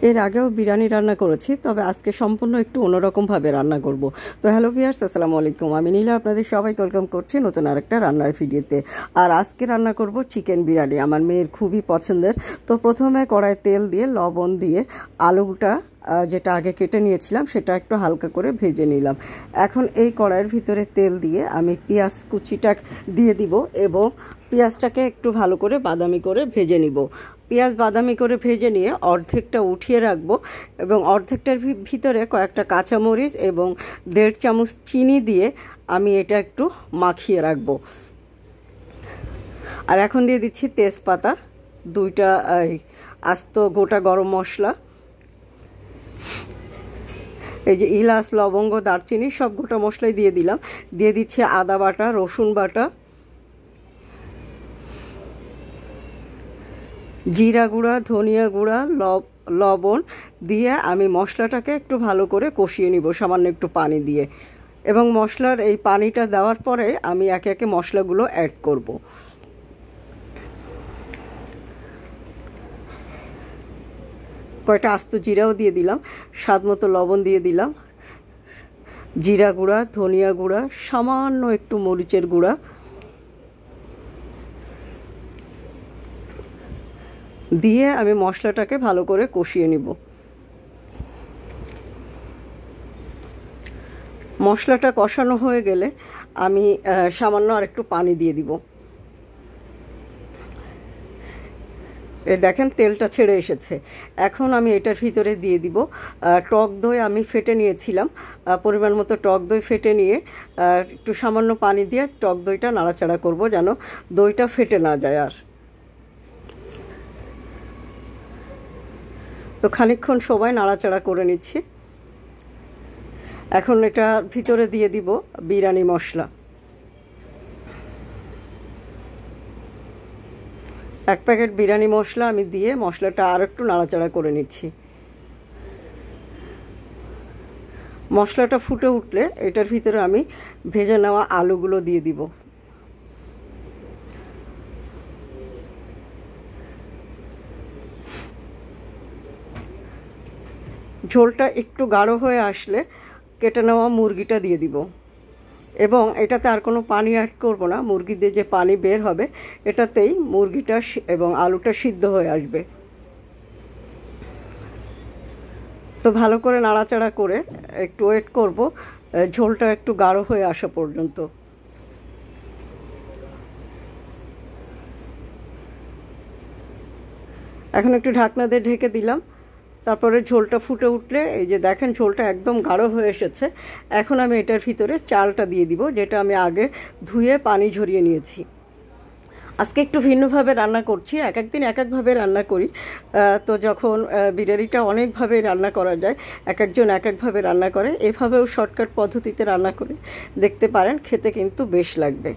এর আগেও বিরিয়ানি রান্না করেছি, তবে আজকে সম্পূর্ণ একটু অন্যরকমভাবে রান্না করব। তো হ্যালো ভিউয়ার্স, আসসালামু আলাইকুম। আমি নীলা আপনাদের সবাইকে ওয়েলকাম করছি নতুন আরেকটা রান্নার ভিডিওতে। আর আজকে রান্না করব চিকেন বিরিয়ানি, আমার মেয়ের খুবই পছন্দের। তো প্রথমে কড়াই তেল দিয়ে লবণ দিয়ে আলুটা যেটা আগে কেটে নিয়েছিলাম সেটা একটু হালকা করে ভেজে নিলাম। এখন এই কড়াইয়ের ভিতরে তেল দিয়ে আমি পেঁয়াজ কুচিটা দিয়ে দিব এবং পেঁয়াজটাকে একটু ভালো করে বাদামি করে ভেজে নিব। পেঁয়াজ বাদামি করে ভেজে নিয়ে অর্ধেকটা উঠিয়ে রাখবো এবং অর্ধেকটার ভিতরে কয়েকটা কাঁচামরিচ এবং 1.5 চামচ চিনি দিয়ে আমি এটা একটু মাখিয়ে রাখবো। আর এখন দিয়ে দিচ্ছি তেজপাতা, 2টা আস্ত গোটা গরম মশলা, এই যে ইলাচ, লবঙ্গ, দারচিনি সব গোটা মশলাই দিয়ে দিলাম। দিয়ে দিচ্ছি আদা বাটা, রসুন বাটা, জিরা গুঁড়া, ধনিয়া গুঁড়া, লবণ দিয়ে আমি মশলাটাকে একটু ভালো করে কষিয়ে নিব সামান্য একটু পানি দিয়ে। এবং মশলার এই পানিটা দেওয়ার পরে আমি একে একে মশলাগুলো অ্যাড করব। কয়টা আস্ত জিরাও দিয়ে দিলাম, স্বাদ মতো লবণ দিয়ে দিলাম, জিরা গুঁড়া, ধনিয়া গুঁড়া, সামান্য একটু মরিচের গুঁড়া দিয়ে আমি মশলাটাকে ভালো করে কষিয়ে নিব। মশলাটা কষানো হয়ে গেলে আমি সামান্য আর একটু পানি দিয়ে দিব। দেখেন তেলটা ছেড়ে এসেছে। এখন আমি এটার ভিতরে দিয়ে দিব টক দই। আমি ফেটে নিয়েছিলাম, পরিমাণ মতো টক দই ফেটে নিয়ে একটু সামান্য পানি দিয়ে টক দইটা নাড়াচাড়া করব যেন দইটা ফেটে না যায়। আর তো খানিকক্ষণ সবাই নাড়াচাড়া করে নিচ্ছি। এখন এটা ভিতরে দিয়ে দিব বিরিয়ানি মশলা। 1 প্যাকেট বিরিয়ানি মশলা আমি দিয়ে মশলাটা আর একটু নাড়াচাড়া করে নিচ্ছি। মশলাটা ফুটে উঠলে এটার ভিতরে আমি ভেজে নেওয়া আলুগুলো দিয়ে দিব। ঝোলটা একটু গাঢ় হয়ে আসলে কেটে নেওয়া মুরগিটা দিয়ে দিব এবং এটাতে আর কোনো পানি অ্যাড করব না। মুরগি দিয়ে যে পানি বের হবে এটাতেই মুরগিটা এবং আলুটা সিদ্ধ হয়ে আসবে। তো ভালো করে নাড়াচাড়া করে একটু ওয়েট করব ঝোলটা একটু গাঢ় হয়ে আসা পর্যন্ত। এখন একটু ঢাকনা দিয়ে ঢেকে দিলাম। তারপরে ঝোলটা ফুটে উঠলে এই যে দেখেন ঝোলটা একদম গাঢ় হয়ে এসেছে। এখন আমি এটার ভিতরে চালটা দিয়ে দিব, যেটা আমি আগে ধুয়ে পানি ঝরিয়ে নিয়েছি। আজকে একটু ভিন্নভাবে রান্না করছি, এক একদিন এক একভাবে রান্না করি। তো যখন বিরিয়ানিটা অনেকভাবে রান্না করা যায়, এক একজন এক একভাবে রান্না করে, এভাবেও শর্টকাট পদ্ধতিতে রান্না করে দেখতে পারেন, খেতে কিন্তু বেশ লাগবে।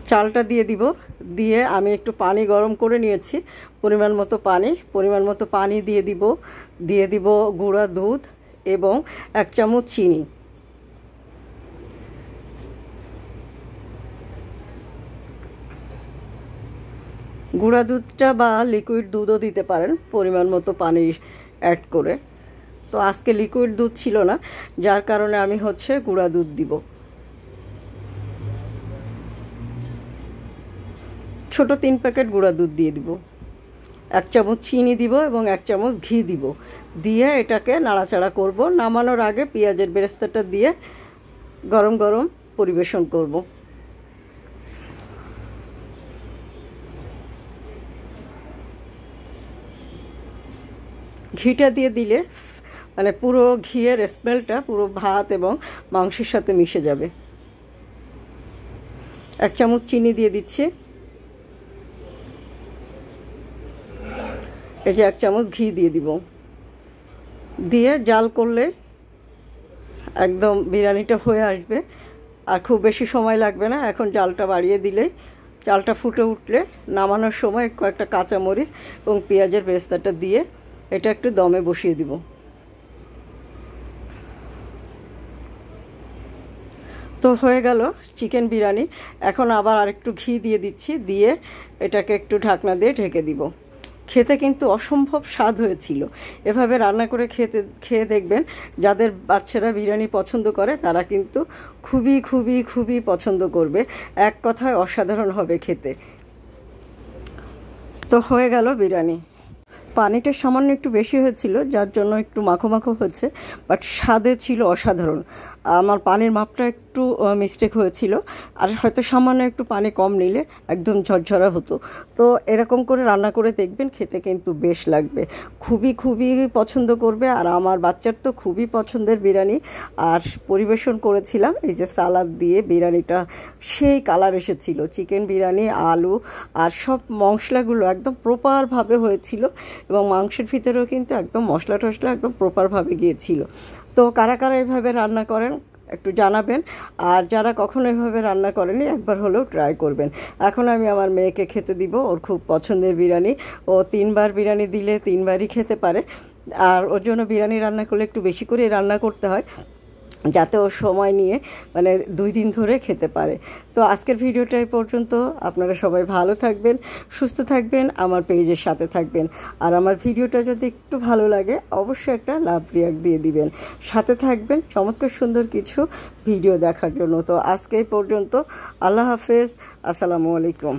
চালটা দিয়ে দিব, দিয়ে আমি একটু পানি গরম করে নিয়েছি, পরিমাণ মতো পানি দিয়ে দিব গুঁড়া দুধ এবং 1 চামচ চিনি। গুঁড়া দুধটা বা লিকুইড দুধও দিতে পারেন পরিমাণ মতো পানি অ্যাড করে। তো আজকে লিকুইড দুধ ছিল না, যার কারণে আমি গুঁড়া দুধ দিব। ছোট 3 প্যাকেট গুঁড়া দুধ দিয়ে দিব, 1 চামচ চিনি দিব এবং 1 চামচ ঘি দিব। দিয়ে এটাকে নাড়াচাড়া করব। নামানোর আগে পেঁয়াজের বেরেস্তাটা দিয়ে গরম গরম পরিবেশন করব। ঘিটা দিয়ে দিলে মানে পুরো ঘিয়ের স্মেলটা পুরো ভাত এবং মাংসের সাথে মিশে যাবে। 1 চামচ চিনি দিয়ে দিচ্ছি, এই যে 1 চামচ ঘি দিয়ে দিব। দিয়ে জাল করলে একদম বিরিয়ানিটা হয়ে আসবে, আর খুব বেশি সময় লাগবে না। এখন জালটা বাড়িয়ে দিলেই চালটা ফুটে উঠলে নামানোর সময় কয়েকটা কাঁচামরিচ এবং পেঁয়াজের বেরেস্তাটা দিয়ে এটা একটু দমে বসিয়ে দিব। তো হয়ে গেল চিকেন বিরিয়ানি। এখন আবার আরেকটু ঘি দিয়ে দিচ্ছি, দিয়ে এটাকে একটু ঢাকনা দিয়ে ঢেকে দিব। খেতে কিন্তু অসম্ভব স্বাদ হয়েছিল। এভাবে রান্না করে খেয়ে দেখবেন। যাদের বাচ্চারা বিরিয়ানি পছন্দ করে তারা কিন্তু খুবই খুবই খুবই পছন্দ করবে। এক কথায় অসাধারণ হবে খেতে। তো হয়ে গেল বিরিয়ানি। পানিটা সামান্য একটু বেশি হয়েছিল, যার জন্য একটু মাখো মাখো হয়েছে, বাট স্বাদে ছিল অসাধারণ। আমার পানির মাপটা একটু মিস্টেক হয়েছিল, আর হয়তো সামান্য একটু পানি কম নিলে একদম ঝরঝরা হতো। তো এরকম করে রান্না করে দেখবেন, খেতে কিন্তু বেশ লাগবে, খুবই খুবই পছন্দ করবে। আর আমার বাচ্চার তো খুবই পছন্দের বিরিয়ানি। আর পরিবেশন করেছিলাম এই যে সালাদ দিয়ে, বিরিয়ানিটা সেই কালার এসেছিল। চিকেন বিরিয়ানি, আলু আর সব মশলাগুলো একদম প্রপারভাবে হয়েছিল, এবং মাংসের ভিতরেও কিন্তু একদম মশলা টশলা একদম প্রপারভাবে গিয়েছিল। তো কারা কারা এভাবে রান্না করেন একটু জানাবেন, আর যারা কখনো এভাবে রান্না করেনি একবার হলেও ট্রাই করবেন। এখন আমি আমার মেয়েকে খেতে দিব, ওর খুব পছন্দের বিরিয়ানি। ও 3বার বিরিয়ানি দিলে 3বারই খেতে পারে। আর ওর জন্য বিরিয়ানি রান্না করলে একটু বেশি করে রান্না করতে হয়, যাতে ও সময় নিয়ে মানে 2 দিন ধরে খেতে পারে। তো আজকের ভিডিওটা এই পর্যন্ত। আপনারা সবাই ভালো থাকবেন, সুস্থ থাকবেন, আমার পেজের সাথে থাকবেন। আর আমার ভিডিওটা যদি একটু ভালো লাগে অবশ্যই একটা লাভ রিয়াক্ট দিয়ে দিবেন, সাথে থাকবেন চমৎকার সুন্দর কিছু ভিডিও দেখার জন্য। তো আজকে এই পর্যন্ত। আল্লাহ হাফেজ, আসসালামু আলাইকুম।